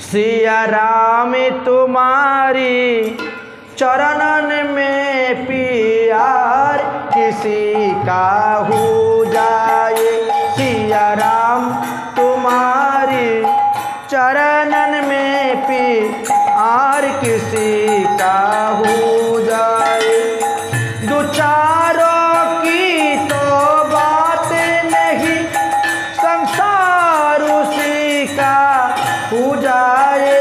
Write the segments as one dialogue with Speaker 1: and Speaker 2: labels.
Speaker 1: सिया राम तुम्हारी चरणन में प्यार किसी का हो जाए। सिया राम तुम्हारी चरणन में प्यार किसी का हो जाए। दो चारों की तो बात नहीं, संसार उसी का हो जाए।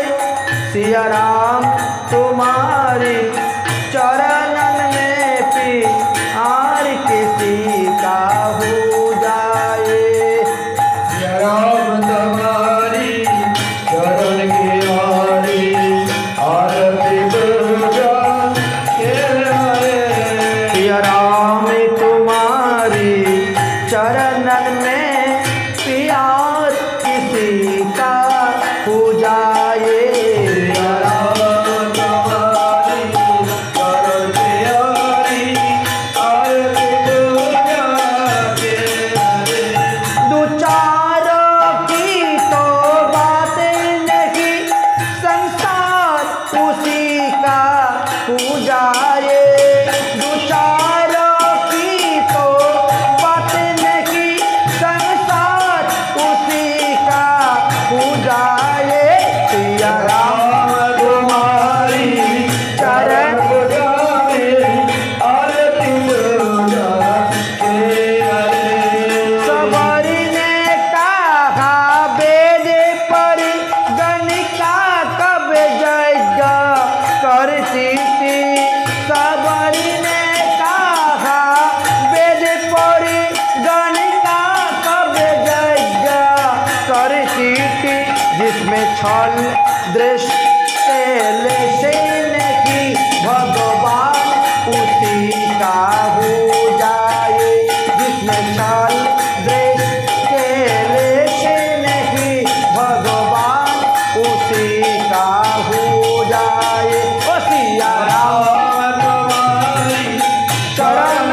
Speaker 1: सिया राम तुम्हारी चरणन में प्यार किसी का हो जाए।
Speaker 2: सिया राम तुम्हारी चरण की आरती पूजा के हरे।
Speaker 1: सिया राम तुम्हारी चरणन में प्यार किसी का हो जाए। जिसमें छल दृष्टि से नहीं, भगवान उसी का हो जाए। जिसमें छल दृष्टि से नहीं, भगवान उसी का हो जाए। ओ सिया राम तुम्हारी चरण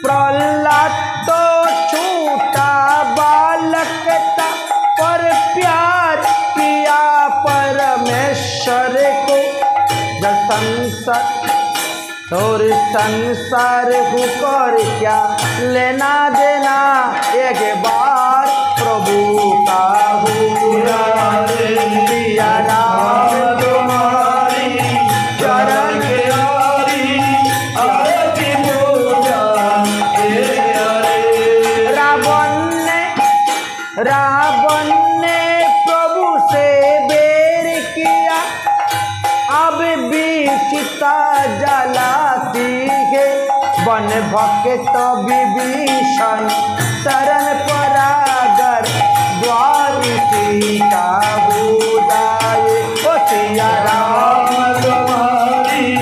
Speaker 1: प्रहलाद तो छूटा बालक था, पर प्यार किया परमेश्वर को। जब और संसार होकर क्या लेना देना, एक बार प्रभु का हो जाए। सिया राम तुम्हारी चरण रावण ने प्रभु से बैर किया, अब भी चिता जलाती है। वन भक्त विभीषण शरण परागर, द्वार उसी का हो जाए। ओ सिया राम तुम्हारी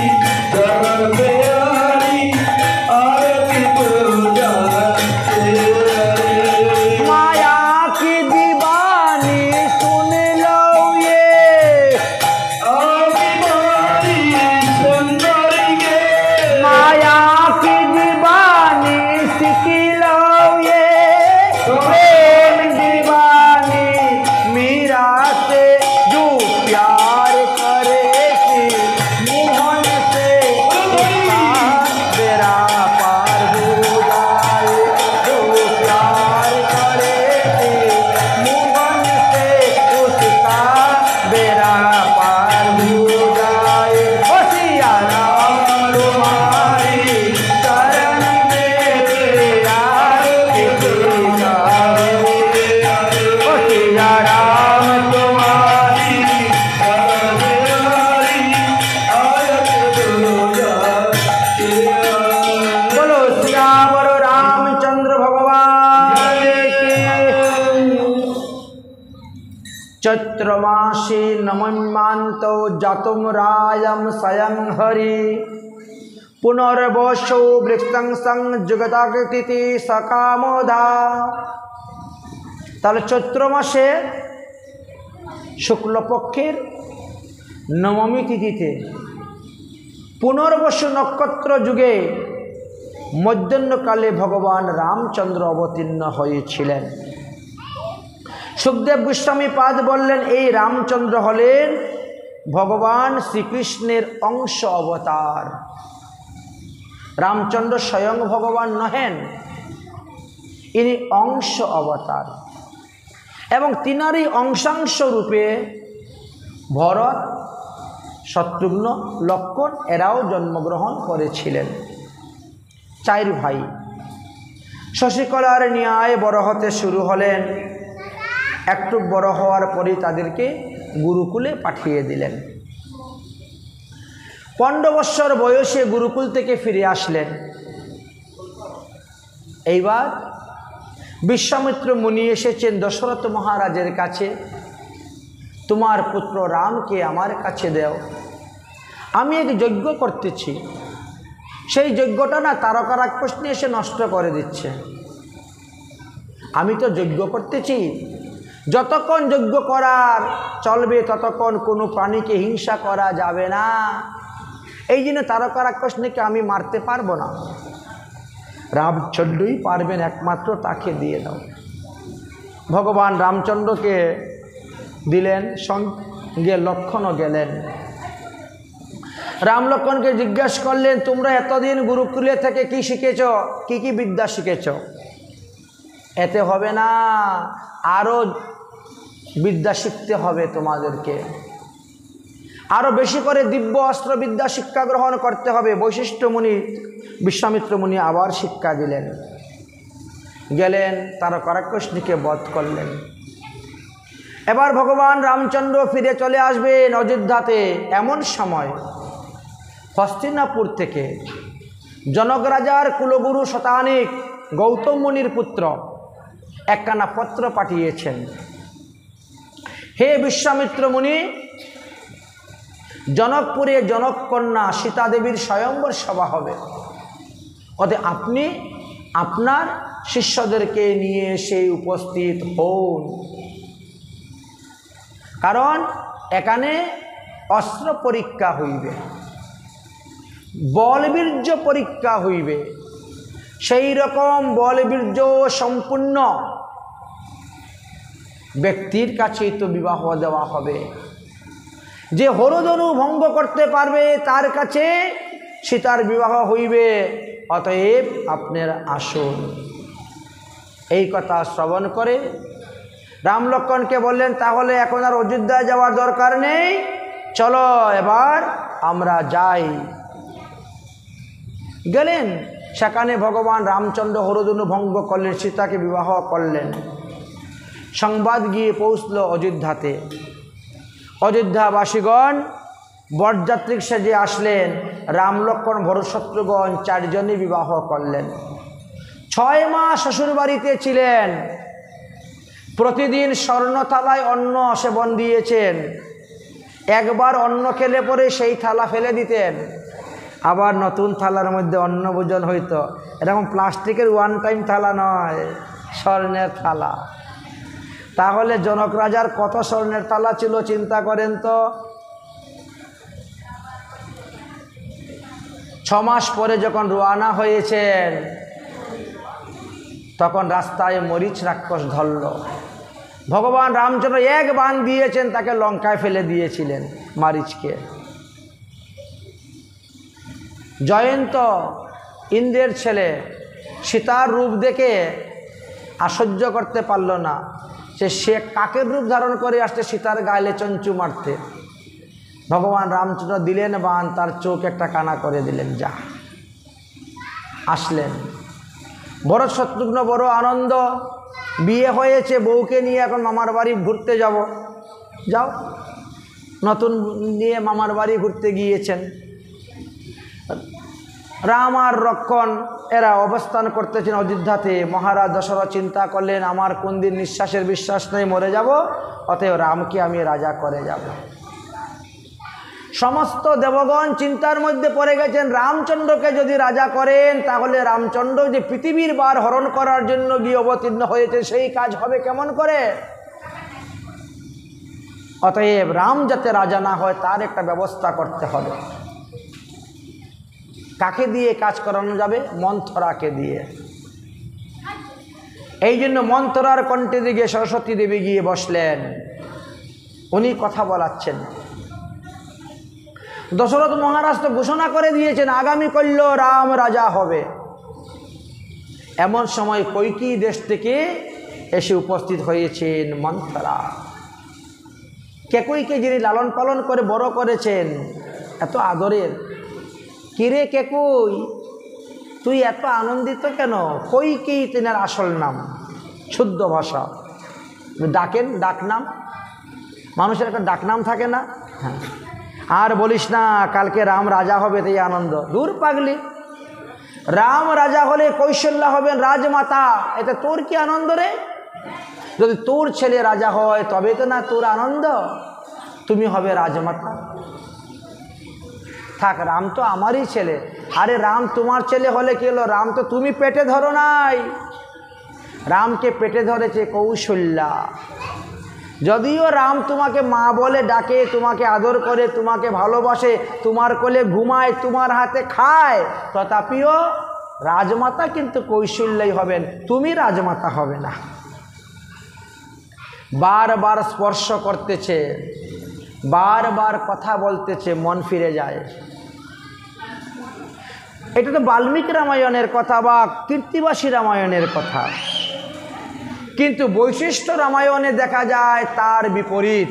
Speaker 1: चरण प्यारी आरती पूजा चैत्रमासे नवम्यान्तो जातुम रायम स्वयं हरि, पुनर्वशो वृक्षं संजुगताकृति सकामोधा। তাহলে চৈত্র মাসে শুক্লপক্ষের নবমী তিথিতে পুনর্বসু নক্ষত্র যুগে মধ্যাহ্নকালে ভগবান রামচন্দ্র অবতীর্ণ হয়েছিলেন। সুখদেব গোস্বামী পাদ বললেন, এই রামচন্দ্র হলেন ভগবান শ্রীকৃষ্ণের অংশ অবতার। রামচন্দ্র স্বয়ং ভগবান নহেন, ইনি অংশ অবতার। এবং তিনারই অংশাংশ রূপে ভরত, শত্রুঘ্ন, লক্ষ্মণ এরাও জন্মগ্রহণ করেছিলেন। 4 ভাই শশীকলার ন্যায় বড় হতে শুরু হলেন। একটু বড় হওয়ার পরেই তাদেরকে গুরুকুলে পাঠিয়ে দিলেন। 15 বৎসর বয়সে গুরুকুল থেকে ফিরে আসলেন। এইবার বিশ্বামিত্র মুনি এসেছেন দশরথ মহারাজের কাছে, তোমার পুত্র রামকে আমার কাছে দাও, আমি এক যজ্ঞ করতেছি। সেই যজ্ঞটা না তারকা রাক্ষস নিয়ে এসে নষ্ট করে দিচ্ছে। আমি তো যজ্ঞ করতেছি, যতক্ষণ যজ্ঞ করার চলবে ততক্ষণ কোনো প্রাণীকে হিংসা করা যাবে না। এই জন্য তারকা রাক্ষস নিয়ে আমি মারতে পারবো না, রামচন্দ্রই পারবেন, একমাত্র তাকে দিয়ে দাও। ভগবান রামচন্দ্রকে দিলেন, সঙ্গে লক্ষ্মণও গেলেন। রাম লক্ষ্মণকে জিজ্ঞেস করলেন, তোমরা এতদিন গুরুকুলে থেকে কি শিখেছ, কি কি বিদ্যা শিখেছ? এতে হবে না, আরও বিদ্যা শিখতে হবে তোমাদেরকে, আরও বেশি করে দিব্য অস্ত্র বিদ্যা শিক্ষা গ্রহণ করতে হবে। বৈশিষ্ট্য মুনি, বিশ্বামিত্র মুনি আবার শিক্ষা দিলেন। গেলেন, তারকা রাক্ষসকে বধ করলেন। এবার ভগবান রামচন্দ্র ফিরে চলে আসবেন অযোধ্যাতে। এমন সময় হস্তিনাপুর থেকে জনক রাজার কুলগুরু শতানিক গৌতম মুনির পুত্র একখানা পত্র পাঠিয়েছেন। হে বিশ্বামিত্র মুনি, জনকপুরে জনককন্যা সীতা দেবীর স্বয়ম্বর সভা হবে, ওতে আপনি আপনার শিষ্যদেরকে নিয়ে এসে উপস্থিত হন। কারণ এখানে অস্ত্র পরীক্ষা হইবে, বলবীর্য পরীক্ষা হইবে। সেই রকম বলবীর্য সম্পূর্ণ ব্যক্তির কাছেই তো বিবাহ দেওয়া হবে। যে হরধনু ভঙ্গ করতে পারবে তার কাছে সীতার বিবাহ হইবে। অতএব আপনার আসুন। এই কথা শ্রবণ করে রাম লক্ষ্মণকে বললেন, তাহলে এখন আর অযোধ্যায় যাওয়ার দরকার নেই, চলো এবার আমরা যাই। গেলেন, সেখানে ভগবান রামচন্দ্র হরধনু ভঙ্গ করলেন, সীতাকে বিবাহ করলেন। সংবাদ গিয়ে পৌঁছল অযোধ্যাতে। অযোধ্যাবাসীগণ বরযাত্রী সেজে আসলেন। রাম লক্ষ্মণ ভরত শত্রুঘ্ন 4 জনই বিবাহ করলেন। 6 মাস শ্বশুর বাড়িতে ছিলেন। প্রতিদিন স্বর্ণ থালায় অন্ন সেবন দিয়েছেন। একবার অন্ন খেলে পরে সেই থালা ফেলে দিতেন, আবার নতুন থালার মধ্যে অন্ন ভোজন হইত। এরকম প্লাস্টিকের 1 টাইম থালা নয়, স্বর্ণের থালা। তাহলে জনক রাজার কত স্বর্ণের থালা ছিল চিন্তা করেন তো। 6 মাস পরে যখন রওনা হয়েছেন, তখন রাস্তায় মরিচ রাক্ষস ধরল। ভগবান রামচন্দ্র এক বাণ দিয়েছেন, তাকে লঙ্কায় ফেলে দিয়েছিলেন মারিচকে। জয়ন্ত ইন্দ্রের ছেলে সীতার রূপ দেখে আশ্চর্য করতে পারল না। সে কাকের রূপ ধারণ করে আসতে সীতার গায়ে চঞ্চু মারতে। ভগবান রামচন্দ্র দিলেন বাণ, তার চোখ একটা কানা করে দিলেন। যা আসলেন। ভরত শত্রুঘ্ন বড় আনন্দ, বিয়ে হয়েছে, বউকে নিয়ে এখন মামার বাড়ি ঘুরতে যাব। যাও, নতুন নিয়ে মামার বাড়ি ঘুরতে গিয়েছেন। রাম আর লক্ষ্মণ এরা অবস্থান করতেছেন অযোধ্যাতে। মহারাজ দশরথ চিন্তা করলেন, আমার কোন দিন নিঃশ্বাসের বিশ্বাস নেই, মরে যাব, অতএব রামকে আমি রাজা করে যাব। সমস্ত দেবগণ চিন্তার মধ্যে পড়ে গেছেন, রামচন্দ্রকে যদি রাজা করেন তাহলে রামচন্দ্র যে পৃথিবীর বার হরণ করার জন্য গিয়ে অবতীর্ণ হয়েছে, সেই কাজ হবে কেমন করে। অতএব রাম যাতে রাজা না হয় তার একটা ব্যবস্থা করতে হবে। কাকে দিয়ে কাজ করানো যাবে? মন্থরাকে দিয়ে। এই জন্য মন্থরার কণ্ঠে দিকে সরস্বতী দেবী গিয়ে বসলেন, উনি কথা বলাচ্ছেন। দশরথ মহারাজ তো ঘোষণা করে দিয়েছেন আগামী কল্য রাম রাজা হবে। এমন সময় কৈকেয়ী দেশ থেকে এসে উপস্থিত হয়েছেন মন্থরা। কেকইকে যিনি লালন পালন করে বড় করেছেন, এত আদরের। কিরে কেকই, তুই এত আনন্দিত কেন? কৈকেয়ী তেনার আসল নাম, শুদ্ধ ভাষা। ডাকেন, ডাক নাম, মানুষের একটা ডাক নাম থাকে না? হ্যাঁ। আর বলিস না কালকে রাম রাজা হবে তাই আনন্দ। দূর পাগলি, রাম রাজা হলে কৌশল্যা হবেন রাজমাতা, এতে তোর কি আনন্দ রে? যদি তোর ছেলে রাজা হয় তবে তো না তোর আনন্দ, তুমি হবে রাজমাতা। থাক, রাম তো আমারই ছেলে। আরে রাম তোমার ছেলে হলে কি হলো? রাম তো তুমি পেটে ধরো নাই, রামকে পেটে ধরেছে কৌশল্যা। যদিও রাম তোমাকে মা বলে ডাকে, তোমাকে আদর করে, তোমাকে ভালোবাসে, তোমার কোলে ঘুমায়, তোমার হাতে খায়, তথাপিও রাজমাতা কিন্তু কৌশল্যাই হবেন, তুমি রাজমাতা হবে না। বারবার স্পর্শ করতেছে, বারবার কথা বলতেছে, মন ফিরে যায়। এটা তো বাল্মীকি রামায়ণের কথা বা কীর্তিবাসী রামায়ণের কথা, কিন্তু বৈশিষ্ট্য রামায়ণে দেখা যায় তার বিপরীত।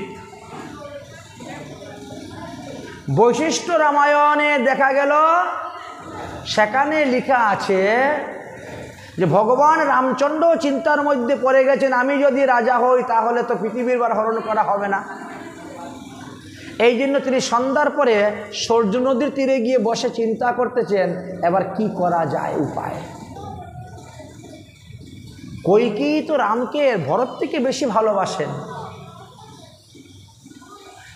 Speaker 1: বৈশিষ্ট্য রামায়ণে দেখা গেল সেখানে লেখা আছে যে ভগবান রামচন্দ্র চিন্তার মধ্যে পড়ে গেছেন, আমি যদি রাজা হই তাহলে তো পৃথিবীর বার হরণ করা হবে না। এই জন্য তিনি সন্ধ্যার পরে সূর্য নদীর তীরে গিয়ে বসে চিন্তা করতেছেন এবার কি করা যায় উপায়। কৈকেয়ী তো রামকে ভরত থেকে বেশি ভালোবাসেন।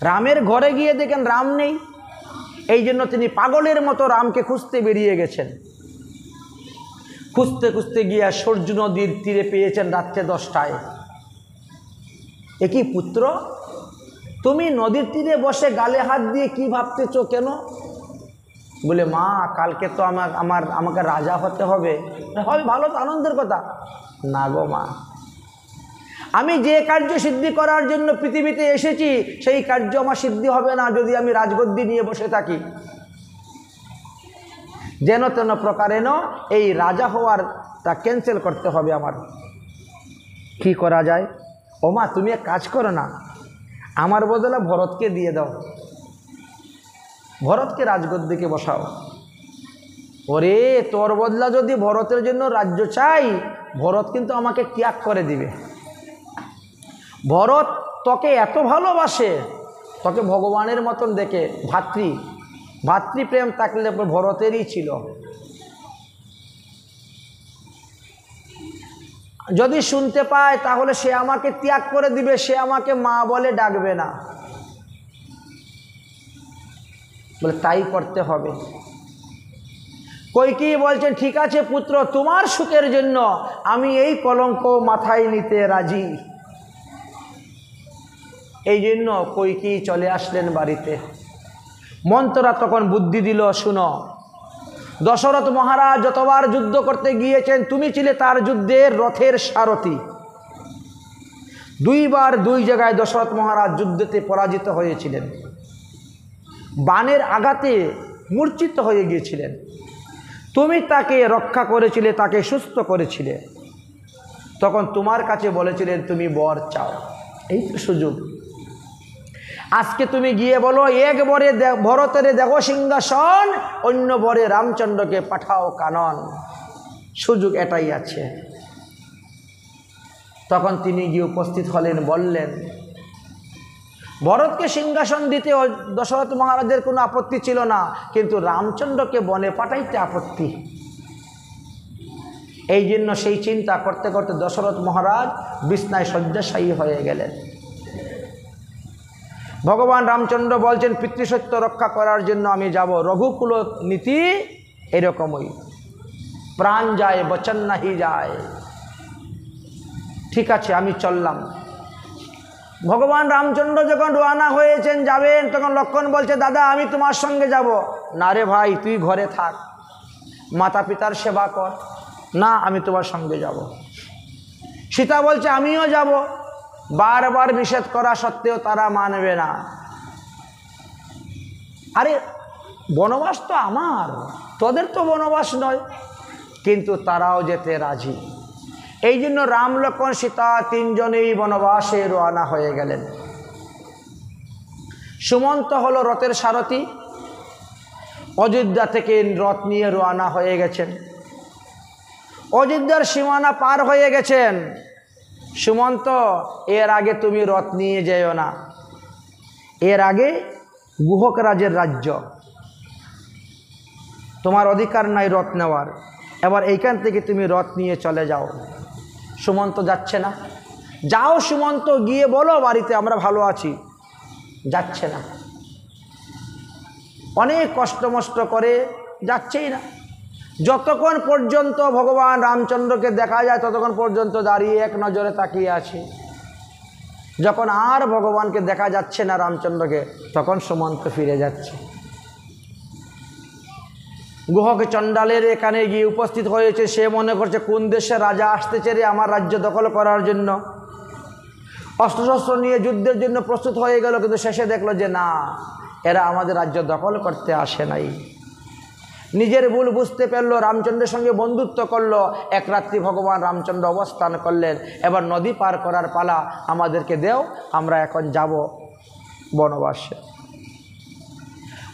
Speaker 1: রামের ঘরে গিয়ে দেখেন রাম নেই, এই জন্য তিনি পাগলের মতো রামকে খুঁজতে বেরিয়ে গেছেন। খুঁজতে খুঁজতে গিয়ে সূর্য নদীর তীরে পেয়েছেন রাত্রে 10টায়। একই পুত্র, তুমি নদীর তীরে বসে গালে হাত দিয়ে কি ভাবতেছ কেন? বলে মা কালকে তো আমাকে রাজা হতে হবে। হবে, ভালো তো, আনন্দের কথা। না গো মা, আমি যে কার্য সিদ্ধি করার জন্য পৃথিবীতে এসেছি সেই কার্য আমার সিদ্ধি হবে না যদি আমি রাজগদ্দি নিয়ে বসে থাকি। যেন তেন প্রকারেণ এই রাজা হওয়ারটা ক্যান্সেল করতে হবে আমার। কি করা যায়? ও মা তুমি এক কাজ করো না, আমার বদলে ভরতকে দিয়ে দাও, ভরতকে রাজগদ্দিকে বসাও। ওরে তোর বদলা যদি ভরতের জন্য রাজ্য চাই, ভরত কিন্তু আমাকে ত্যাগ করে দিবে। ভরত তোকে এত ভালোবাসে, তোকে ভগবানের মতন দেখে, ভাতৃপ্রেম থাকলে ভরতেরই ছিল। যদি শুনতে পায় তাহলে সে আমাকে ত্যাগ করে দিবে, সে আমাকে মা বলে ডাকবে না। বলে তাই করতে হবে। কৈকেয়ী বলছেন ঠিক আছে পুত্র, তোমার সুখের জন্য আমি এই কলঙ্ক মাথায় নিতে রাজি। এই জন্য কৈকেয়ী চলে আসলেন বাড়িতে। মন্থরা তখন বুদ্ধি দিল, শুনো, দশরথ মহারাজ যতবার যুদ্ধ করতে গিয়েছেন তুমি ছিলে তার যুদ্ধের রথের সারথি। 2 বার 2 জায়গায় দশরথ মহারাজ যুদ্ধেতে পরাজিত হয়েছিলেন, বাণের আঘাতে মূর্ছিত হয়ে গিয়েছিলেন। তুমি তাকে রক্ষা করেছিলে, তাকে সুস্থ করেছিলে। তখন তোমার কাছে বলেছিলেন তুমি বর চাও, এই তো সুযোগ। আজকে তুমি গিয়ে বলো এক বরে ভরতের দেহ সিংহাসন, অন্য বরে রামচন্দ্রকে পাঠাও কানন। সুযোগ এটাই আছে। তখন তিনি গিয়ে উপস্থিত হলেন, বললেন ভরতকে সিংহাসন দিতে দশরথ মহারাজের কোনো আপত্তি ছিল না, কিন্তু রামচন্দ্রকে বনে পাঠাইতে আপত্তি। এই জন্য সেই চিন্তা করতে করতে দশরথ মহারাজ বিছনায় শয্যাশায়ী হয়ে গেলেন। ভগবান রামচন্দ্র বলছেন পিতৃসত্য রক্ষা করার জন্য আমি যাব। রঘুকুল নীতি এরকমই, প্রাণ যায় বচন নাহি যায়। ঠিক আছে আমি চললাম। ভগবান রামচন্দ্র যখন রওনা হয়েছেন যাবেন, তখন লক্ষ্মণ বলছে দাদা আমি তোমার সঙ্গে যাব। না রে ভাই তুই ঘরে থাক, মাতা পিতার সেবা কর। না, আমি তোমার সঙ্গে যাব। সীতা বলছে আমিও যাব। বারবার নিষেধ করা সত্ত্বেও তারা মানবে না। আরে বনবাস তো আমার, তোদের তো বনবাস নয়। কিন্তু তারাও যেতে রাজি। এই জন্য রাম লক্ষ্মণ সীতা তিনজনেই বনবাসে রওনা হয়ে গেলেন। সুমন্ত হলো রথের সারথি। অযোধ্যা থেকে রথ নিয়ে রওনা হয়ে গেছেন। অযোধ্যার সীমানা পার হয়ে গেছেন। সুমন্ত, এর আগে তুমি রথ নিয়ে যেও না। এর আগে গুহক রাজের রাজ্য, তোমার অধিকার নাই রথ নেওয়ার। এবার এইখান থেকে তুমি রথ নিয়ে চলে যাও। সুমন্ত যাচ্ছে না। যাও সুমন্ত, গিয়ে বলো বাড়িতে আমরা ভালো আছি। যাচ্ছে না। অনেক কষ্ট করে যাচ্ছেই না। যতক্ষণ পর্যন্ত ভগবান রামচন্দ্রকে দেখা যায় ততক্ষণ পর্যন্ত দাঁড়িয়ে এক নজরে তাকিয়ে আছে। যখন আর ভগবানকে দেখা যাচ্ছে না রামচন্দ্রকে, তখন সুমন্ত ফিরে যাচ্ছে। গুহক চণ্ডালের এখানে গিয়ে উপস্থিত হয়েছে। সে মনে করছে কোন দেশে রাজা আসতেছে রে আমার রাজ্য দখল করার জন্য। অস্ত্রশস্ত্র নিয়ে যুদ্ধের জন্য প্রস্তুত হয়ে গেল। কিন্তু শেষে দেখলো যে না, এরা আমাদের রাজ্য দখল করতে আসে নাই। নিজের ভুল বুঝতে পারলো, রামচন্দ্রের সঙ্গে বন্ধুত্ব করলো। এক রাত্রি ভগবান রামচন্দ্র অবস্থান করলেন। এবার নদী পার করার পালা, আমাদেরকে দেও, আমরা এখন যাব বনবাসে।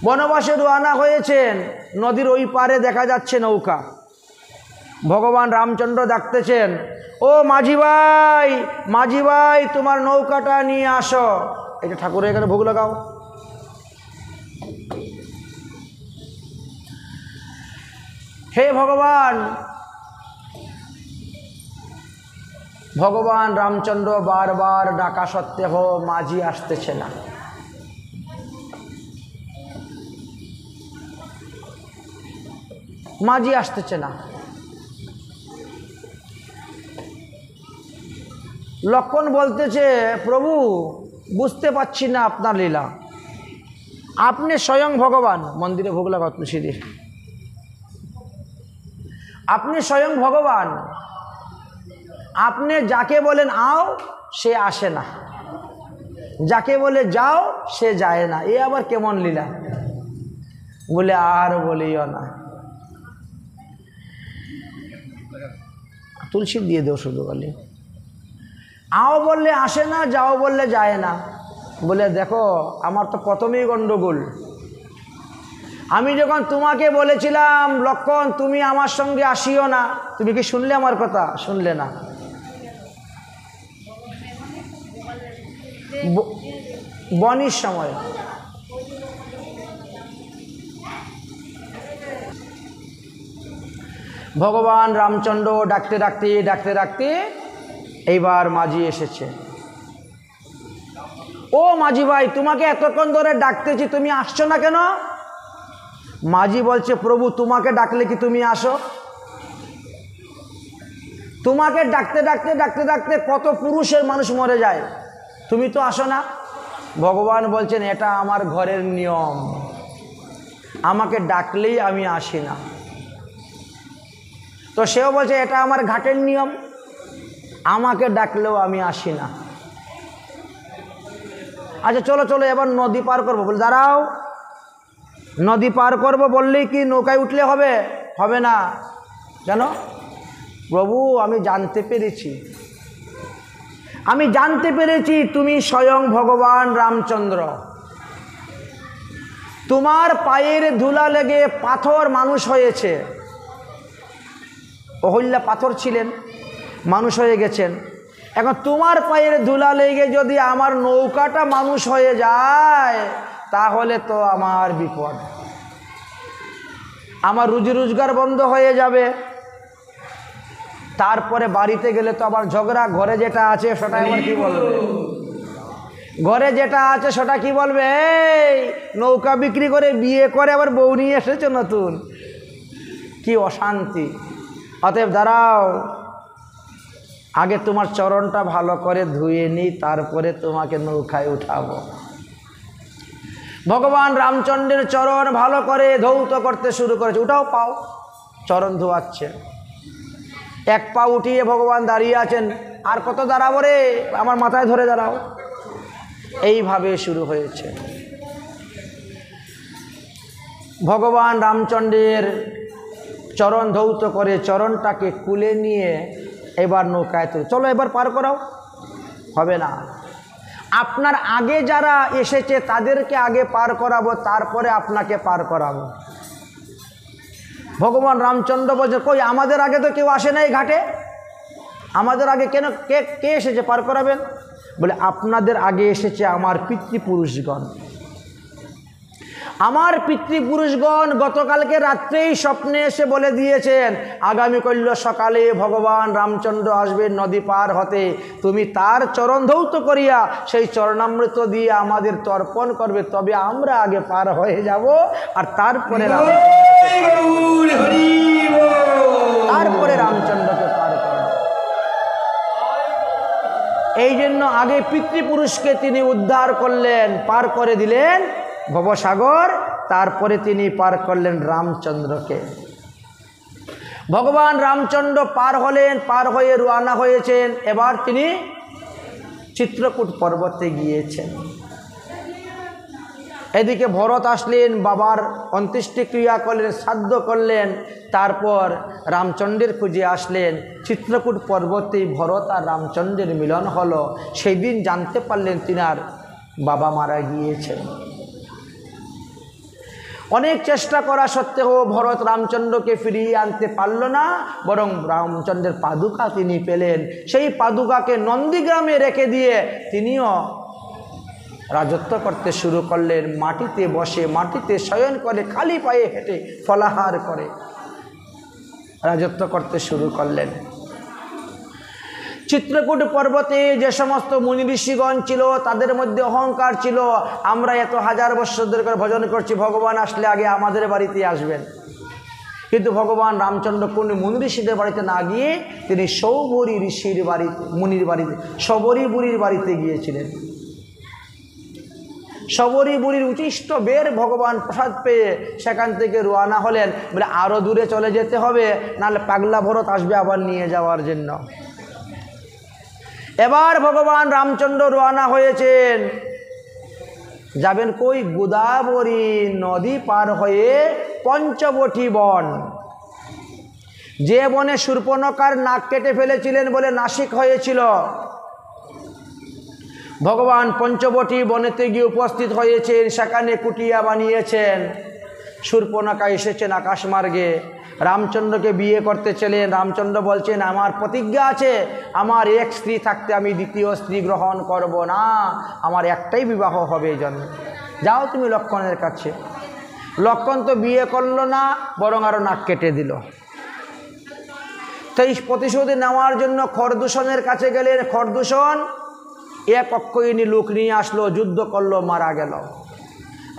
Speaker 1: বনবাসে রওনা হয়েছেন। নদীর ওই পারে দেখা যাচ্ছে নৌকা। ভগবান রামচন্দ্র ডাকতেছেন, ও মাঝি ভাই, মাঝি ভাই, তোমার নৌকাটা নিয়ে আসো। এটা ঠাকুরের এখানে ভোগ লাগাও। হে ভগবান, ভগবান রামচন্দ্র বারবার ডাকা সত্ত্বেও মাঝি আসতেছে না। মাঝি আসতেছে না। লক্ষ্মণ বলতেছে, প্রভু বুঝতে পারছি না আপনার লীলা। আপনি স্বয়ং ভগবান। মন্দিরে ভোগ লাগাও তুলসী দিয়ে। আপনি স্বয়ং ভগবান। আপনি যাকে বলেন আও, সে আসে না। যাকে বলে যাও, সে যায় না। এ আবার কেমন লীলা? বলে আর বলিও না। তুলসী দিয়ে দেও শুধু। বলে আও বললে আসে না, যাও বললে যায় না। বলে দেখো, আমার তো প্রথমেই গন্ডগোল। আমি যখন তোমাকে বলেছিলাম লক্ষ্মণ তুমি আমার সঙ্গে আসিও না, তুমি কি শুনলে আমার কথা? শুনলে না। বনির সময় ভগবান রামচন্দ্র ডাকতে ডাকতে এইবার মাঝি এসেছে। ও মাঝি ভাই, তোমাকে এতক্ষণ ধরে ডাকতেছি, তুমি আসছো না কেন? মাঝি বলছে, প্রভু তোমাকে ডাকলে কি তুমি আসো? তোমাকে ডাকতে ডাকতে কত পুরুষের মানুষ মরে যায়, তুমি তো আসো না। ভগবান বলছেন, এটা আমার ঘরের নিয়ম, আমাকে ডাকলেই আমি আসি না। তো সেও বলছে, এটা আমার ঘাটের নিয়ম, আমাকে ডাকলেও আমি আসি না। আচ্ছা চলো চলো, এবার নদী পার করবো। বলে দাঁড়াও, নদী পার করবো বললেই কি নৌকায় উঠলে হবে? হবে না। কেন? প্রভু আমি জানতে পেরেছি তুমি স্বয়ং ভগবান রামচন্দ্র। তোমার পায়ের ধুলা লেগে পাথর মানুষ হয়েছে। অহল্যা পাথর ছিলেন, মানুষ হয়ে গেছেন। এখন তোমার পায়ের ধুলা লেগে যদি আমার নৌকাটা মানুষ হয়ে যায়, তাহলে তো আমার বিপদ, আমার রুজি রোজগার বন্ধ হয়ে যাবে। তারপরে বাড়িতে গেলে তো আবার ঝগড়া। ঘরে যেটা আছে সেটা আবার কি বলবে? ঘরে যেটা আছে সেটা কি বলবে? এই নৌকা বিক্রি করে বিয়ে করে আবার বউ নিয়ে এসেছে নতুন, কি অশান্তি। অতএব দাঁড়াও, আগে তোমার চরণটা ভালো করে ধুয়ে নিই, তারপরে তোমাকে নৌকায় উঠাবো। ভগবান রামচন্দ্রের চরণ ভালো করে ধৌত করতে শুরু করেছে। উঠাও পাও, চরণ ধোয়াচ্ছে। এক পা উঠিয়ে ভগবান দাঁড়িয়ে আছেন, আর কত দাঁড়াবো রে, আমার মাথায় ধরে দাঁড়াও। এইভাবে শুরু হয়েছে। ভগবান রামচন্দ্রের চরণ ধৌত করে চরণটাকে কুলে নিয়ে এবার নৌকায় তুলে, চলো এবার পার করাও। হবে না, আপনার আগে যারা এসেছে তাদেরকে আগে পার করাবো, তারপরে আপনাকে পার করাবো। ভগবান রামচন্দ্র বলছে, কই আমাদের আগে তো কেউ আসে নাই ঘাটে, আমাদের আগে কেন কে এসেছে পার করাবেন? বলে আপনাদের আগে এসেছে আমার পিতৃপুরুষগণ। আমার পিতৃপুরুষগণ গতকালকে রাত্রেই স্বপ্নে এসে বলে দিয়েছেন আগামীকাল সকালে ভগবান রামচন্দ্র আসবেন নদী পার হতে, তুমি তার চরণ ধৌত করিয়া সেই চরণামৃত দিয়ে আমাদের তর্পণ করবে, তবে আমরা আগে পার হয়ে যাব, আর তারপরে রামচন্দ্রকে পার করবে। এই জন্য আগে পিতৃপুরুষকে তিনি উদ্ধার করলেন, পার করে দিলেন ভবসাগর, তারপরে তিনি পার করলেন রামচন্দ্রকে। ভগবান রামচন্দ্র পার হলেন, পার হয়ে রওনা হয়েছেন। এবার তিনি চিত্রকূট পর্বতে গিয়েছেন। এদিকে ভরত আসলেন, বাবার অন্ত্যেষ্টিক্রিয়া করলেন, শ্রাদ্ধ করলেন, তারপর রামচন্দ্রের খুঁজে আসলেন। চিত্রকূট পর্বতে ভরত আর রামচন্দ্রের মিলন হলো। সেই দিন জানতে পারলেন তিনার বাবা মারা গিয়েছেন। অনেক চেষ্টা করা সত্ত্বেও ভরত রামচন্দ্রকে ফিরিয়ে আনতে পারল না, বরং রামচন্দ্রের পাদুকা তিনি পেলেন। সেই পাদুকাকে নন্দীগ্রামে রেখে দিয়ে তিনিও রাজত্ব করতে শুরু করলেন। মাটিতে বসে, মাটিতে শয়ন করে, খালি পায়ে হেঁটে, ফলাহার করে রাজত্ব করতে শুরু করলেন। চিত্রকূট পর্বতে যে সমস্ত মুনি ঋষিগণ ছিল তাদের মধ্যে অহংকার ছিল, আমরা এত হাজার বছর ধরে ভজন করছি, ভগবান আসলে আগে আমাদের বাড়িতে আসবেন। কিন্তু ভগবান রামচন্দ্র কোন মুনি ঋষিদের বাড়িতে না গিয়ে তিনি সৌবরী ঋষির বাড়িতে, মুনির বাড়িতে, শবরী বুড়ির বাড়িতে গিয়েছিলেন। শবরী বুড়ির উচিষ্ট বের ভগবান প্রসাদ পেয়ে সেখান থেকে রওনা হলেন। বলে আরও দূরে চলে যেতে হবে, নাহলে পাগলা ভরত আসবে আবার নিয়ে যাওয়ার জন্য। এবার ভগবান রামচন্দ্র রওনা হয়েছেন। যাবেন কই? গোদাবরী নদী পার হয়ে পঞ্চবটী বন, যে বনে শূর্পণখার নাক কেটে ফেলেছিলেন বলে নাসিক হয়েছিল। ভগবান পঞ্চবটী বনেতে গিয়ে উপস্থিত হয়েছেন, সেখানে কুটিয়া বানিয়েছেন। শূর্পণখা এসেছেন আকাশমার্গে, রামচন্দ্রকে বিয়ে করতে চলেন। রামচন্দ্র বলছেন আমার প্রতিজ্ঞা আছে, আমার এক স্ত্রী থাকতে আমি দ্বিতীয় স্ত্রী গ্রহণ করব না, আমার একটাই বিবাহ হবে এই জন্য। যাও তুমি লক্ষ্মণের কাছে। লক্ষ্মণ তো বিয়ে করলো না, বরং আরও নাক কেটে দিল। তো এই প্রতিশোধ নেওয়ার জন্য খরদূষণের কাছে গেলেন। খরদূষণ এক অক্ষয়িনী লোক নিয়ে আসলো, যুদ্ধ করলো, মারা গেল।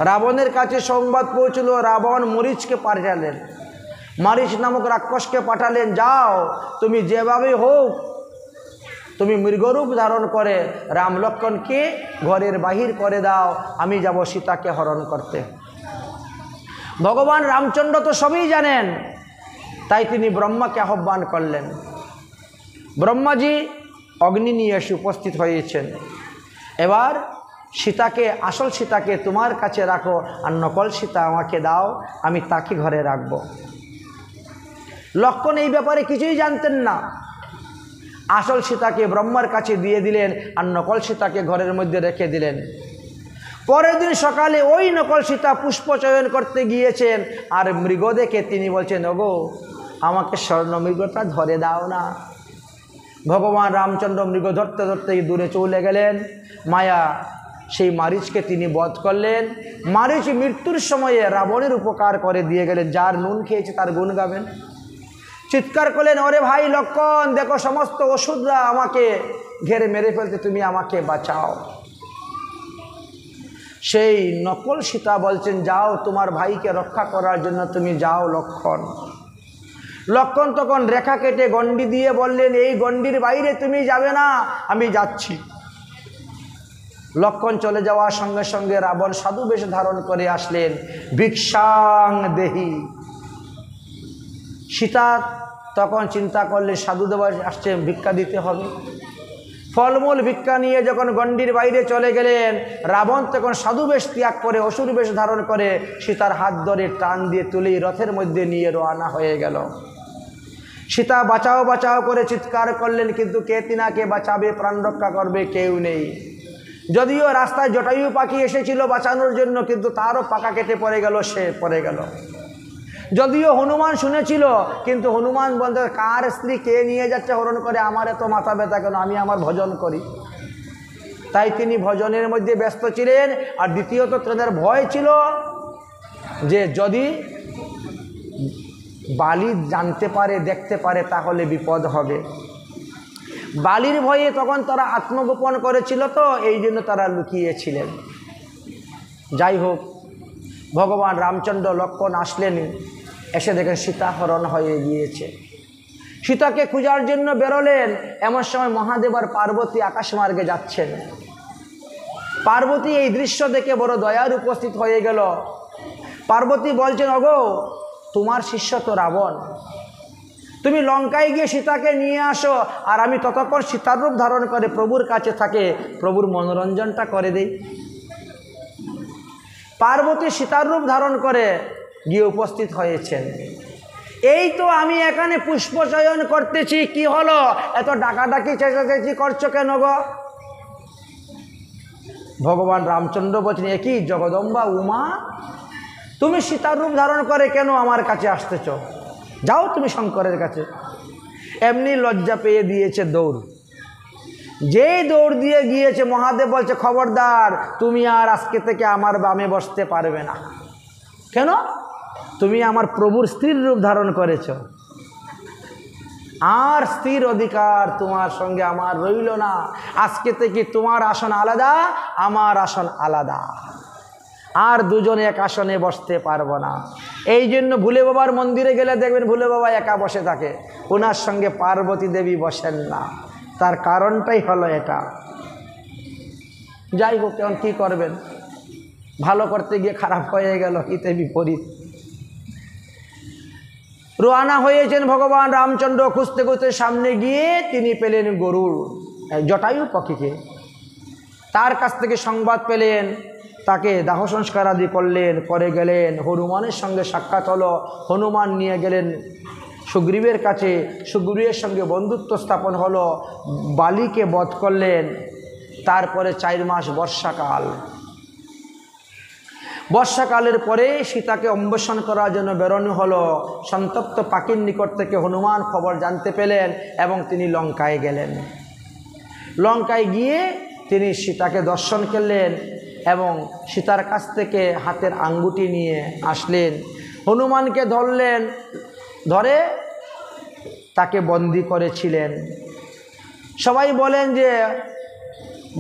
Speaker 1: রাবণের কাছে সংবাদ পৌঁছল, রাবণ মরিচকে পাঠালেন, মারিচ নামক রাক্ষসকে পাঠালেন, যাও তুমি যেভাবে হোক তুমি মৃগরূপ ধারণ করে রাম লক্ষ্মণকে ঘরের বাহির করে দাও, আমি যাব সীতাকে হরণ করতে। ভগবান রামচন্দ্র তো সবই জানেন, তাই তিনি ব্রহ্মাকে আহ্বান করলেন। ব্রহ্মাজি অগ্নি নিয়ে এসে উপস্থিত হয়েছেন। এবার সীতাকে, আসল সীতাকে তোমার কাছে রাখো, আর নকল সীতা আমাকে দাও, আমি তাকে ঘরে রাখব। লক্ষ্মণ এই ব্যাপারে কিছুই জানতেন না। আসল সীতাকে ব্রহ্মার কাছে দিয়ে দিলেন, আর নকল সীতাকে ঘরের মধ্যে রেখে দিলেন। পরের দিন সকালে ওই নকল সীতা পুষ্প চয়ন করতে গিয়েছেন, আর মৃগ দেখে তিনি বলছেন, ওগো আমাকে স্বর্ণ মৃগটা ধরে দাও না। ভগবান রামচন্দ্র মৃগ ধরতে ধরতে দূরে চলে গেলেন। মায়া সেই মারিচকে তিনি বধ করলেন। মারিচ মৃত্যুর সময়ে রাবণের উপকার করে দিয়ে গেলেন, যার নুন খেয়েছে তার গুণ গাবেন। চিৎকার করলেন, ওরে ভাই লক্ষ্মণ, দেখো সমস্ত ওষুধরা আমাকে ঘেরে মেরে ফেলতে, তুমি আমাকে বাঁচাও। সেই নকল সীতা বলছেন, যাও তোমার ভাইকে রক্ষা করার জন্য তুমি যাও লক্ষ্মণ। লক্ষ্মণ তখন রেখা কেটে গণ্ডি দিয়ে বললেন, এই গণ্ডির বাইরে তুমি যাবে না, আমি যাচ্ছি। লক্ষ্মণ চলে যাওয়ার সঙ্গে সঙ্গে রাবণ সাধু বেশ ধারণ করে আসলেন। ভিক্ষাং দেহি, সীতা তখন চিন্তা করলে সাধুদেব আসছে, ভিক্ষা দিতে হবে। ফলমূল ভিক্ষা নিয়ে যখন গণ্ডির বাইরে চলে গেলেন, রাবণ তখন সাধু বেশ ত্যাগ করে অসুর বেশ ধারণ করে সীতার হাত ধরে টান দিয়ে তুলেই রথের মধ্যে নিয়ে রওনা হয়ে গেল। সীতা বাঁচাও বাঁচাও করে চিৎকার করলেন, কিন্তু কে তিনাকে বাঁচাবে, প্রাণ রক্ষা করবে কেউ নেই। যদিও রাস্তায় জটায়ু পাখি এসেছিল বাঁচানোর জন্য, কিন্তু তারও পাকা কেটে পড়ে গেল, সে পড়ে গেল। যদিও হনুমান শুনেছিল, কিন্তু হনুমান বলতে কার স্ত্রী কে নিয়ে যাচ্ছে হরণ করে, আমার এত মাথা ব্যথা কেন, আমি আমার ভজন করি। তাই তিনি ভজনের মধ্যে ব্যস্ত ছিলেন। আর দ্বিতীয়ত তাদের ভয় ছিল যে যদি বালি জানতে পারে, দেখতে পারে, তাহলে বিপদ হবে। বালির ভয়ে তখন তারা আত্মগোপন করেছিল, তো এই জন্য তারা লুকিয়েছিলেন। যাই হোক, ভগবান রামচন্দ্র লক্ষ্মণ আসলেন, এসে দেখেন সীতা হরণ হয়ে গিয়েছে। সীতাকে খোঁজার জন্য বেরোলেন। এমন সময় মহাদেব আর পার্বতী আকাশমার্গে যাচ্ছেন। পার্বতী এই দৃশ্য দেখে বড় দয়ার উপস্থিত হয়ে গেল। পার্বতী বলছেন, ওগো, তোমার শিষ্য তো রাবণ, তুমি লঙ্কায় গিয়ে সীতাকে নিয়ে আসো, আর আমি ততক্ষণ সীতার রূপ ধারণ করে প্রভুর কাছে থাকে, প্রভুর মনোরঞ্জনটা করে দেই। পার্বতী সীতার রূপ ধারণ করে গিয়ে উপস্থিত হয়েছেন। এই তো আমি এখানে পুষ্পচয়ন করতেছি, কি হলো, এত ডাকাডাকি চেঁচাচেঁচি করছো কেন গো? ভগবান রামচন্দ্র বলছেন, একই জগদম্বা উমা, তুমি সীতার রূপ ধারণ করে কেন আমার কাছে আসতেছ? যাও তুমি শঙ্করের কাছে। এমনি লজ্জা পেয়ে দিয়েছে দৌড়। যেই দৌড় দিয়ে গিয়েছে, মহাদেব বলছে, খবরদার, তুমি আর আজকে থেকে আমার বামে বসতে পারবে না। কেন? তুমি আমার প্রভুর স্ত্রীর রূপ ধারণ করেছ, আর স্থির অধিকার তোমার সঙ্গে আমার রইল না। আজকে থেকে তোমার আসন আলাদা, আমার আসন আলাদা, আর দুজনে এক আসনে বসতে পারবো না। এই জন্য ভুলে বাবার মন্দিরে গেলে দেখবেন ভুলে বাবা একা বসে থাকে, ওনার সঙ্গে পার্বতী দেবী বসেন না। তার কারণটাই হলো এটা। যাই হোক, এখন কী করবেন, ভালো করতে গিয়ে খারাপ হয়ে গেল, হিতে বিপরীত। রওনা হয়েছেন ভগবান রামচন্দ্র, খুঁজতে খুঁজতে সামনে গিয়ে তিনি পেলেন গরুর জটায়ু পাখিকে। তার কাছ থেকে সংবাদ পেলেন, তাকে দাহ সংস্কার আদি করলেন, করে গেলেন। হনুমানের সঙ্গে সাক্ষাৎ হলো। হনুমান নিয়ে গেলেন সুগ্রীবের কাছে, সুগ্রীবের সঙ্গে বন্ধুত্ব স্থাপন হলো, বালিকে বধ করলেন। তারপরে 4 মাস বর্ষাকাল। বর্ষাকালের পরে সীতাকে অন্বেষণ করার জন্য বেরোনো হলো। সন্তপ্ত পাখির নিকট থেকে হনুমান খবর জানতে পেলেন এবং তিনি লঙ্কায় গেলেন। লঙ্কায় গিয়ে তিনি সীতাকে দর্শন করলেন এবং সীতার কাছ থেকে হাতের আঙ্গুটি নিয়ে আসলেন। হনুমানকে ধরলেন, ধরে তাকে বন্দি করেছিলেন। সবাই বলেন যে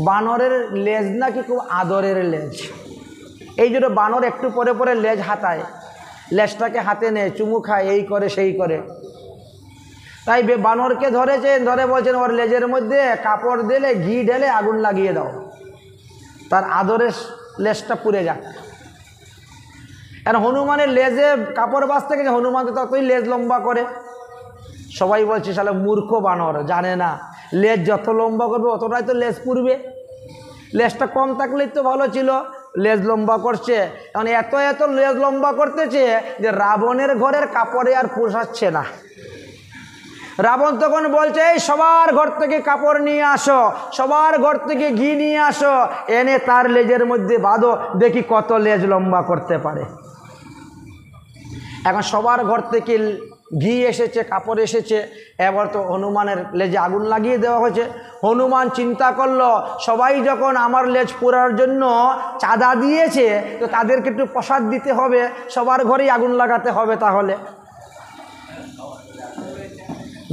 Speaker 1: বানরের লেজ নাকি খুব আদরের লেজ। এই জন্য বানর একটু পরে পরে লেজ হাতায়, লেজটাকে হাতে নেয়, চুমু খায়, এই করে সেই করে। তাই বানরকে ধরেছেন, ধরে বলছেন ওর লেজের মধ্যে কাপড় দিলে, ঘি ঢেলে আগুন লাগিয়ে দাও, তার আদরের লেজটা পুড়ে যাক। আর হনুমানের লেজে কাপড় বাঁচতে গেছে, হনুমান তো ততই লেজ লম্বা করে। সবাই বলছে শালা মূর্খ বানর, জানে না লেজ যত লম্বা করবে অতটাই তো লেজ পুড়বে। লেজটা কম থাকলেই তো ভালো ছিল, লেজ লম্বা করছে। কারণ এত এত লেজ লম্বা করতেছে যে রাবণের ঘরের কাপড়ে আর পোষাচ্ছে না। রাবণ তখন বলছে, এই সবার ঘর থেকে কাপড় নিয়ে আসো, সবার ঘর থেকে ঘি নিয়ে আসো, এনে তার লেজের মধ্যে বাঁধো, দেখি কত লেজ লম্বা করতে পারে। এখন সবার ঘর থেকে ঘি এসেছে, কাপড় এসেছে, এবার তো হনুমানের লেজে আগুন লাগিয়ে দেওয়া হয়েছে। হনুমান চিন্তা করলো, সবাই যখন আমার লেজ পোড়ার জন্য চাঁদা দিয়েছে, তো তাদেরকে একটু প্রসাদ দিতে হবে, সবার ঘরেই আগুন লাগাতে হবে। তাহলে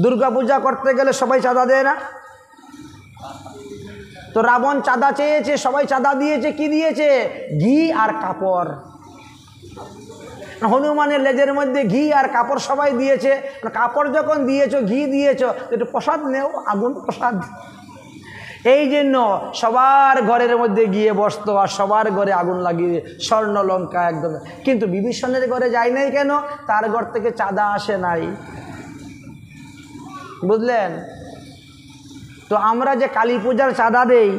Speaker 1: দুর্গা পূজা করতে গেলে সবাই চাঁদা দেয় না? তো রাবণ চাঁদা চেয়েছে, সবাই চাঁদা দিয়েছে। কি দিয়েছে? ঘি আর কাপড়। হনুমানের লেজের মধ্যে ঘি আর কাপড় সবাই দিয়েছে। কাপড় যখন দিয়েছো, ঘি দিয়েছো, একটু প্রসাদ নেও, আগুন প্রসাদ। এই জন্য সবার ঘরের মধ্যে গিয়ে বসতো আর সবার ঘরে আগুন লাগিয়ে স্বর্ণ লঙ্কা একদম। কিন্তু বিভীষণের ঘরে যায় নাই কেন? তার ঘর থেকে চাঁদা আসে নাই, বুঝলেন? তো আমরা যে কালী পূজার চাঁদা দেই,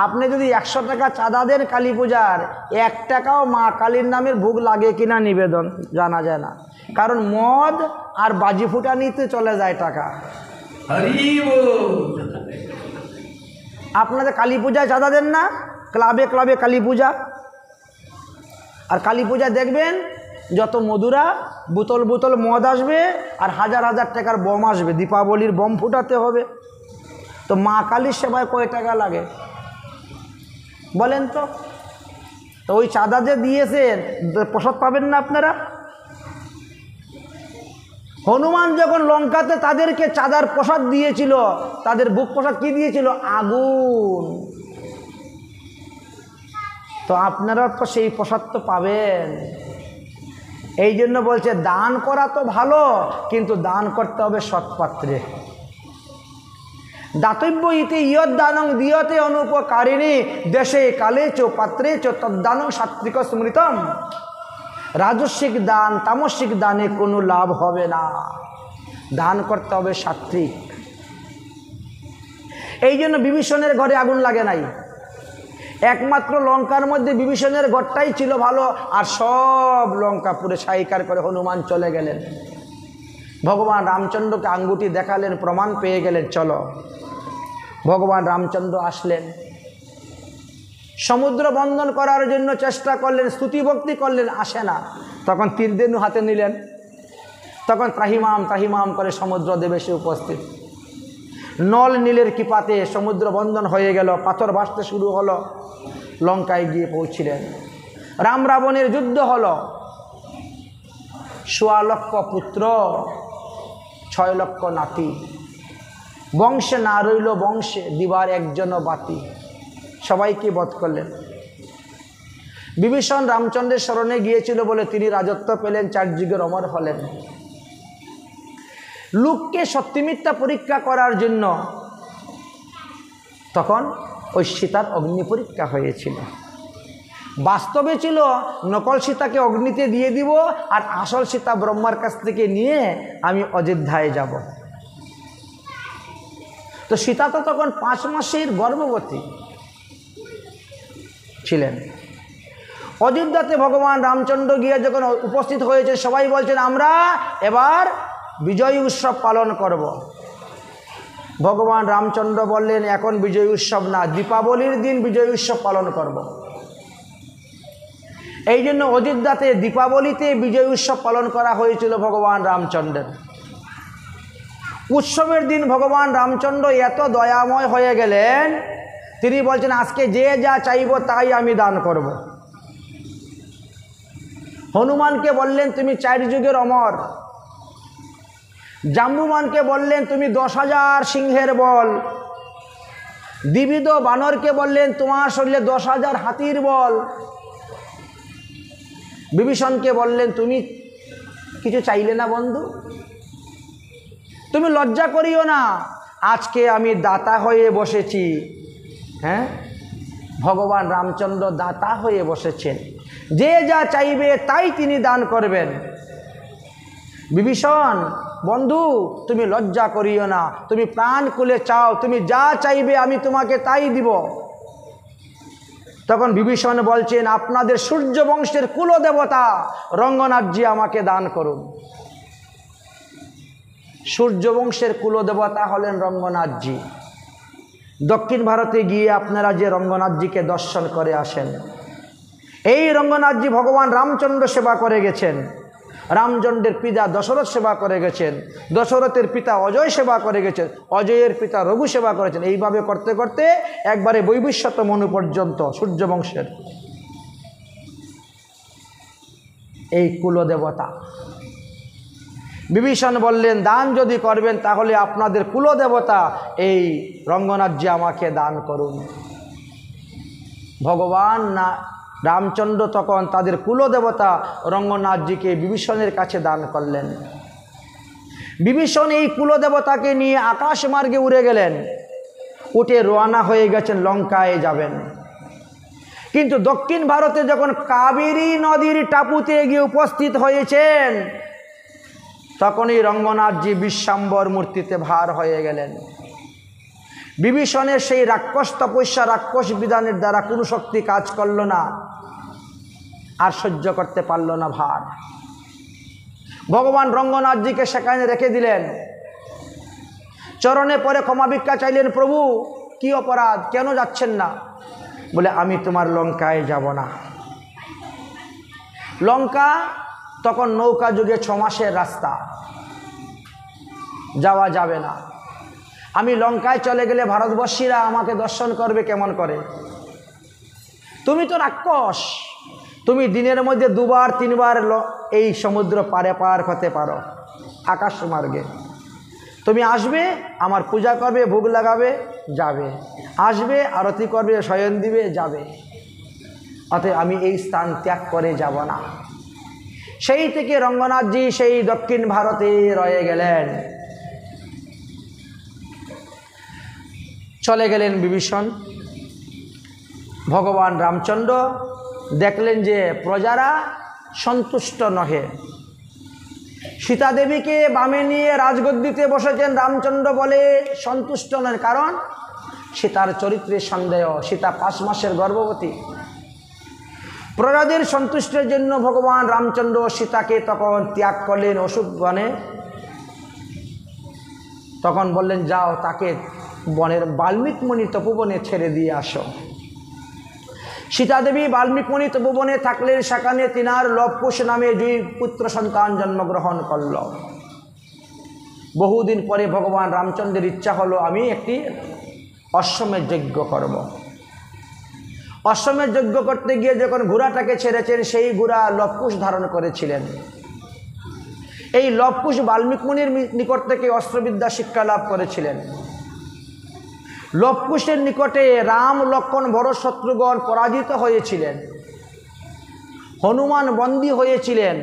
Speaker 1: আপনি যদি 100 টাকা চাঁদা দেন কালী পূজার, 1 টাকাও মা কালীর নামের ভোগ লাগে কিনা নিবেদন জানা যায় না, কারণ মদ আর বাজি ফুটা নিতে চলে যায় টাকা।
Speaker 2: হরি বল।
Speaker 1: আপনাদের কালী পূজায় চাঁদা দেন না? ক্লাবে ক্লাবে কালী পূজা, আর কালী পূজা দেখবেন যত মধুরা বোতল বোতল মদ আসবে আর হাজার হাজার টাকার বম আসবে, দীপাবলির বম ফুটাতে হবে। তো মা কালীর সেবায় কয় টাকা লাগে বলেন তো? তো ওই চাঁদা যে দিয়েছেন প্রসাদ পাবেন না আপনারা? হনুমান যখন লঙ্কাতে তাদেরকে চাঁদার প্রসাদ দিয়েছিল, তাদের বুক প্রসাদ কি দিয়েছিল? আগুন। তো আপনারা তো সেই প্রসাদ তো পাবেন। এই জন্য বলছে দান করা তো ভালো, কিন্তু দান করতে হবে সৎপাত্রে। দাতব্য ইতি ইয়দ দানং দিয়তে অনুপকারিণী দেশে কালে চ পাত্রে চ তদ্দানং সাত্বিক স্মৃতম। রাজস্বিক দান তামসিক দানে কোনো লাভ হবে না, দান করতে হবে সাত্বিক। এই জন্য বিভীষণের ঘরে আগুন লাগে নাই, একমাত্র লঙ্কার মধ্যে বিভীষণের ঘরটাই ছিল ভালো, আর সব লঙ্কা পুরো ছাইকার করে হনুমান চলে গেলেন। ভগবান রামচন্দ্রকে আঙ্গুটি দেখালেন, প্রমাণ পেয়ে গেলেন, চলো। ভগবান রামচন্দ্র আসলেন, সমুদ্র বন্ধন করার জন্য চেষ্টা করলেন, স্তুতি ভক্তি করলেন, আসে না। তখন তীরধেনু হাতে নিলেন, তখন ত্রাহিমাম ত্রাহিমাম করে সমুদ্র দেবে সে উপস্থিত। নল নীলের কৃপাতে সমুদ্র বন্ধন হয়ে গেল, পাথর ভাসতে শুরু হলো, লঙ্কায় গিয়ে পৌঁছিলেন। রাম রাবণের যুদ্ধ হলো, ১৬ লক্ষ পুত্র ৬ লক্ষ নাতি, বংশে না রইল বংশে দিবার একজন বাতি, সবাইকে বধ করলেন। বিভীষণ রামচন্দ্রের শরণে গিয়েছিল বলে তিনি রাজত্ব পেলেন, 4 যুগের অমর হলেন। লোককে সত্যি মিথ্যা পরীক্ষা করার জন্য তখন ওই সীতার অগ্নি পরীক্ষা হয়েছিল। বাস্তবে ছিল নকল সীতাকে অগ্নিতে দিয়ে দিব, আর আসল সীতা ব্রহ্মার কাছ থেকে নিয়ে আমি অযোধ্যায় যাব। তো সীতা তো তখন 5 মাসের গর্ভবতী ছিলেন। অযোধ্যাতে ভগবান রামচন্দ্র গিয়ে যখন উপস্থিত হয়েছে, সবাই বলছেন আমরা এবার বিজয় উৎসব পালন করব। ভগবান রামচন্দ্র বললেন এখন বিজয় উৎসব না, দীপাবলির দিন বিজয় উৎসব পালন করব। এই জন্য অযোধ্যাতে দীপাবলিতে বিজয় উৎসব পালন করা হয়েছিল ভগবান রামচন্দ্রের। উৎসবের দিন ভগবান রামচন্দ্র এত দয়াময় হয়ে গেলেন, তিনি বলছেন আজকে যে যা চাইব তাই আমি দান করব। হনুমানকে বললেন তুমি 4 যুগের অমর, জাম্বুমানকে বললেন তুমি 10,000 সিংহের বল, দ্বিবিধ বানরকে বললেন তোমার শরীরে 10,000 হাতির বল, বিভীষণকে বললেন তুমি কিছু চাইলে না বন্ধু, তুমি লজ্জা করিও না, আজকে আমি দাতা হয়ে বসেছি। হ্যাঁ, ভগবান রামচন্দ্র দাতা হয়ে বসেছেন, যে যা চাইবে তাই তিনি দান করবেন। বিভীষণ বন্ধু তুমি লজ্জা করিও না, তুমি প্রাণ খুলে চাও, তুমি যা চাইবে আমি তোমাকে তাই দিব। তখন বিভীষণ বলছেন আপনাদের সূর্য বংশের কুলদেবতা রঙ্গনাথজি আমাকে দান করুন। সূর্য বংশের কুলদেবতা হলেন রঙ্গনাথজি। দক্ষিণ ভারতে গিয়ে আপনারা যে রঙ্গনাথজিকে দর্শন করে আসেন, এই রঙ্গনাথজি ভগবান রামচন্দ্র সেবা করে গেছেন, রামচন্দ্রের পিতা দশরথ সেবা করে গেছেন, দশরথের পিতা অজয় সেবা করে গেছেন, অজয়ের পিতা রঘু সেবা করেছেন। এইভাবে করতে করতে একবারে বৈবস্বত মনু পর্যন্ত সূর্যবংশের এই কুলদেবতা। বিভীষণ বললেন দান যদি করবেন তাহলে আপনাদের কুলদেবতা এই রঙ্গনাথজি আমাকে দান করুন। ভগবান না রামচন্দ্র তখন তাদের কুলদেবতা রঙ্গনাথজিকে বিভীষণের কাছে দান করলেন। বিভীষণ এই কুলদেবতাকে নিয়ে আকাশ মার্গে উড়ে গেলেন। উঠে রওনা হয়ে গেছেন, লঙ্কায় যাবেন। কিন্তু দক্ষিণ ভারতে যখন কাবেরী নদীর টাপুতে গিয়ে উপস্থিত হয়েছেন, তখনই রঙ্গনাথজি বিশ্বাম্বর মূর্তিতে ভার হয়ে গেলেন। বিভীষণের সেই রাক্ষস তপস্যা, রাক্ষস বিধানের দ্বারা কোনো শক্তি কাজ করল না, আর সহ্য করতে পারল না ভার। ভগবান রঙ্গনাথজিকে সেখানে রেখে দিলেন, চরণে পরে ক্ষমা ভিক্ষা চাইলেন, প্রভু কি অপরাধ, কেন যাচ্ছেন না? বলে আমি তোমার লঙ্কায় যাব না। লঙ্কা তখন নৌকা যুগে 6 মাসের রাস্তা, যাওয়া যাবে না। আমি লঙ্কায় চলে গেলে ভারতবর্ষীরা আমাকে দর্শন করবে কেমন করে? তুমি তো রাক্ষস, তুমি দিনের মধ্যে 2বার 3বার এই সমুদ্র পার হতে পারো আকাশ মার্গে। তুমি আসবে, আমার পূজা করবে, ভোগ লাগাবে, যাবে, আসবে, আরতি করবে, শয়ন দিবে, যাবে। অতএব আমি এই স্থান ত্যাগ করে যাব না। সেই থেকে রঙ্গনাথজি সেই দক্ষিণ ভারতে রয়ে গেলেন। চলে গেলেন বিভীষণ। ভগবান রামচন্দ্র দেখলেন যে প্রজারা সন্তুষ্ট নহে। সীতা দেবীকে বামে নিয়ে রাজগদ্দিতে বসেছেন, রামচন্দ্র বলে সন্তুষ্ট নন, কারণ সীতার চরিত্রের সন্দেহ। সীতা 5 মাসের গর্ভবতী। প্রজাদের সন্তুষ্টের জন্য ভগবান রামচন্দ্র সীতাকে তখন ত্যাগ করলেন অশোক বনে। তখন বললেন, যাও তাকে বনের বাল্মীকি মুনি তপোবনে ছেড়ে দিয়ে আসো। সীতা দেবী বাল্মীকি মুনি তপোবনে থাকলেন। সেখানে তিনার লবকুশ নামে 2 পুত্র সন্তান জন্মগ্রহণ করল। বহুদিন পরে ভগবান রামচন্দ্রের ইচ্ছা হলো, আমি একটি অশ্বমেধ যজ্ঞ করব। অশ্বমেধ যজ্ঞ করতে গিয়ে যখন ঘোড়াটাকে ছেড়েছেন, সেই ঘোড়া লবকুশ ধারণ করেছিলেন। এই লবকুশ বাল্মীকি মুনির নিকট থেকে অস্ত্রবিদ্যা শিক্ষা লাভ করেছিলেন। লবকুশের নিকটে রাম, লক্ষ্মণ, ভরত, শত্রুঘ্ন পরাজিত হয়েছিলেন। হনুমান বন্দী হয়েছিলেন।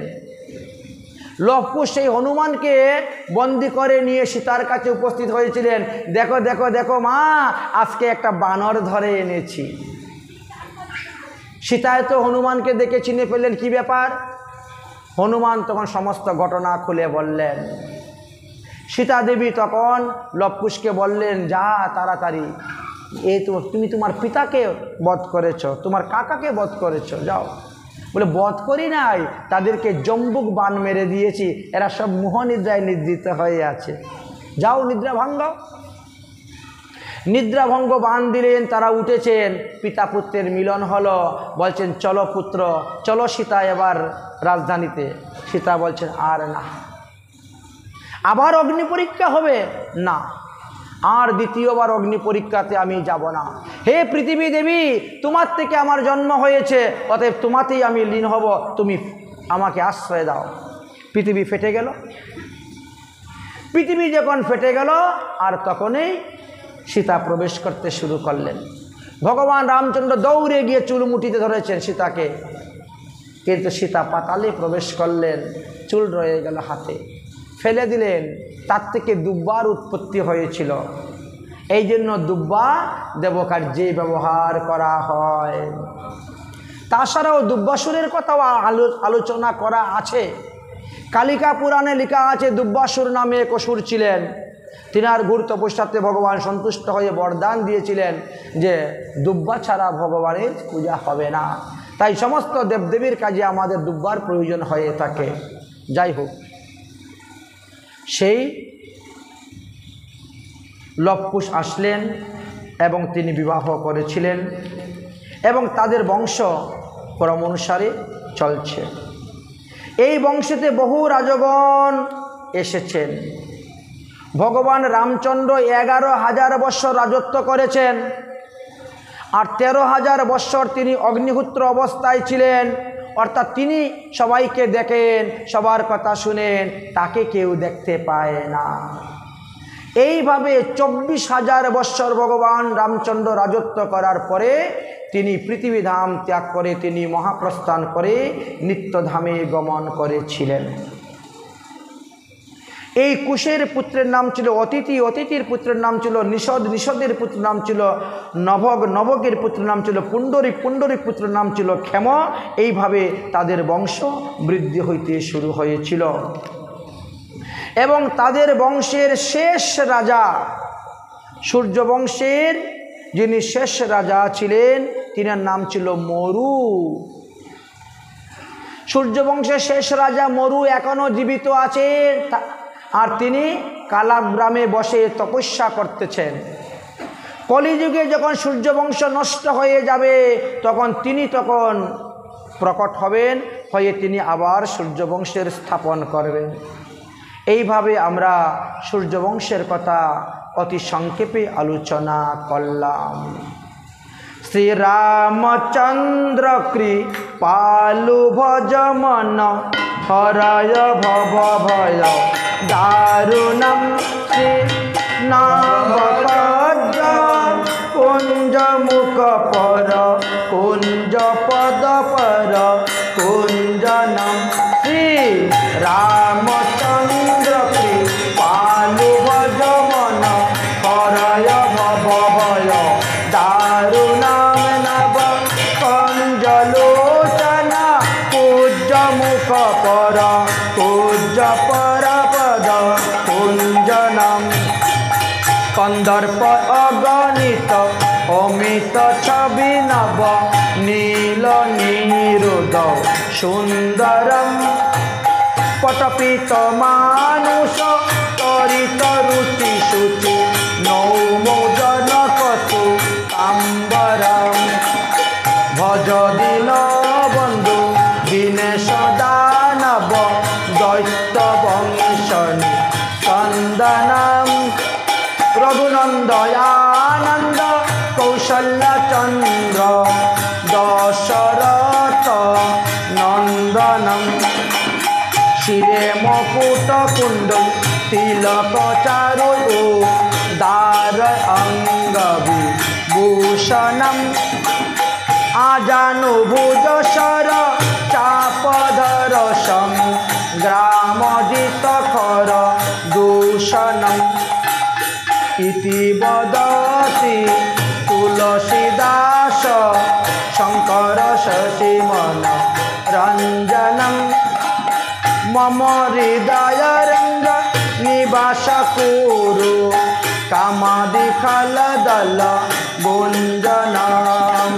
Speaker 1: লবকুশ সেই হনুমানকে বন্দী করে নিয়ে সীতার কাছে উপস্থিত হয়েছিলেন। দেখো দেখো দেখো মা, আজকে একটা বানর ধরে এনেছি। সীতায় তো হনুমানকে দেখে চিনে ফেললেন, কি ব্যাপার? হনুমান তখন সমস্ত ঘটনা খুলে বললেন। সীতা দেবী তখন লবকুশকে বললেন, যা তাড়াতাড়ি, এই তো তুমি তোমার পিতাকে বধ করেছ, তোমার কাকাকে বধ করেছ, যাও। বলে, বধ করি নাই, তাদেরকে জম্বুক বান মেরে দিয়েছি, এরা সব মোহনিদ্রায় নিদ্রিত হয়ে আছে, যাও নিদ্রা ভাঙ্গাও। নিদ্রাভঙ্গ বান দিলেন, তারা উঠেছেন। পিতা পুত্রের মিলন হলো। বলছেন, চলো পুত্র, চলো সীতা এবার রাজধানীতে। সীতা বলছেন, আর না। আবার অগ্নি পরীক্ষা হবে না, আর দ্বিতীয়বার অগ্নি পরীক্ষাতে আমি যাব না। হে পৃথিবী দেবী, তোমার থেকে আমার জন্ম হয়েছে, অতএব তোমাতেই আমি লীন হব, তুমি আমাকে আশ্রয় দাও। পৃথিবী ফেটে গেল। পৃথিবী যখন ফেটে গেল, আর তখনই সীতা প্রবেশ করতে শুরু করলেন। ভগবান রামচন্দ্র দৌড়ে গিয়ে চুল মুঠিতে ধরেছেন সীতাকে, কিন্তু সীতা পাতালে প্রবেশ করলেন, চুল রয়ে গেল হাতে, ফেলে দিলেন। তার থেকে দুব্বার উৎপত্তি হয়েছিল। এই জন্য দুব্বা দেবকার্যে ব্যবহার করা হয়। তাছাড়াও দুব্বাসুরের কথাও আলোচনা করা আছে। কালিকা পুরাণে লেখা আছে, দুব্বাসুর নামে এক অসুর ছিলেন। তিনার ঘোর তপস্যাতে ভগবান সন্তুষ্ট হয়ে বরদান দিয়েছিলেন যে দুব্বা ছাড়া ভগবানের পূজা হবে না। তাই সমস্ত দেবদেবীর কাজে আমাদের দুব্বার প্রয়োজন হয়ে থাকে। যাই হোক, সেই লবকুশ আসলেন এবং তিনি বিবাহ করেছিলেন এবং তাদের বংশ ক্রম অনুসারে চলছে। এই বংশেতে বহু রাজগণ এসেছেন। ভগবান রামচন্দ্র 11,000 বৎসর রাজত্ব করেছেন, আর 13,000 বৎসর তিনি অগ্নিহোত্র অবস্থায় ছিলেন। অর্থাৎ তিনি সবাইকে দেখেন, সবার কথা শুনেন, তাকে কেউ দেখতে পায় না। এইভাবে 24,000 বৎসর ভগবান রামচন্দ্র রাজত্ব করার পরে তিনি পৃথিবীধাম ত্যাগ করে তিনি মহাপ্রস্থান করে নিত্যধামে গমন করেছিলেন। এই কুশের পুত্রের নাম ছিল অতিথি, অতিথির পুত্রের নাম ছিল নিষদ, নিষদের পুত্রের নাম ছিল নভগ, নভগের পুত্রের নাম ছিল পুণ্ডরিক, পুণ্ডরিক পুত্রের নাম ছিল ক্ষেম। এইভাবে তাদের বংশ বৃদ্ধি হইতে শুরু হয়েছিল এবং তাদের বংশের শেষ রাজা, সূর্যবংশের যিনি শেষ রাজা ছিলেন তিনার নাম ছিল মরু। সূর্যবংশের শেষ রাজা মরু এখনও জীবিত আছেন আর তিনি কালাগ্রামে বসে তপস্যা করতেছেন। কলিযুগে যখন সূর্যবংশ নষ্ট হয়ে যাবে তখন তিনি প্রকট হবেন, হয়ে তিনি আবার সূর্যবংশের স্থাপন করবেন। এইভাবে আমরা সূর্যবংশের কথা অতি সংক্ষেপে আলোচনা করলাম। শ্রীরামচন্দ্র কৃপালু ভজমন হরয় ভব ভয় দারুণম শ্রী নবপদ্ম কুঞ্জ মুখ পর কুঞ্জ পদ পর কুঞ্জনম শ্রী রামচন্দ্র কৃপালু ভজমন হরয় ভব ভয় দারুণম নব কঞ্জলোচনা পূজ্য মুখ পর পূজ্য পর পদ কুঞ্জনম কন্দর্প অগণিত অমিত ছবি নব নীল নিরুদ সুন্দরম পটপিত মানুষ তরিত রুচি শুচি নৌমোজন কতু তাম্বরম ভজ দিন বন্ধু দীনেশ দানব দৈত্য বংশনী চন্দনম রঘুনন্দয়ানন্দ কৌশল্য চন্দ্র দশরথ নন্দনম শিরে মুকুট কুণ্ডল তিলক চারু দার অঙ্গ বিভূষণম আজানুভুজ শর চাপধর সংগ্রামজিত খর দূষণম ইতি বদতি তুলসীদাস শঙ্কর শশীমন রঞ্জনম মম হৃদয় রঙ্গ নিবাস কুরু কামাদি খল দল গুঞ্জনম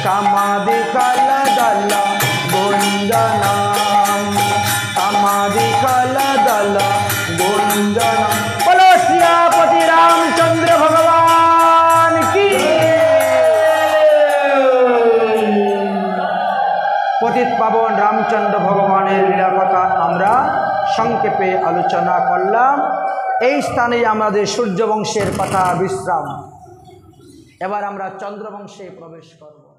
Speaker 1: কামাদি খল দল গুঞ্জনম কামাদি খল দল গুঞ্জনম। বলো সিয়াপতি রামচন্দ্র ভগবান কি। পতিত পাবন রামচন্দ্র ভগবানের লীলা কথা আমরা সংক্ষেপে আলোচনা করলাম। এই স্থানে আমাদের সূর্যবংশের কথা বিশ্রাম। এবার আমরা চন্দ্রবংশে প্রবেশ করব।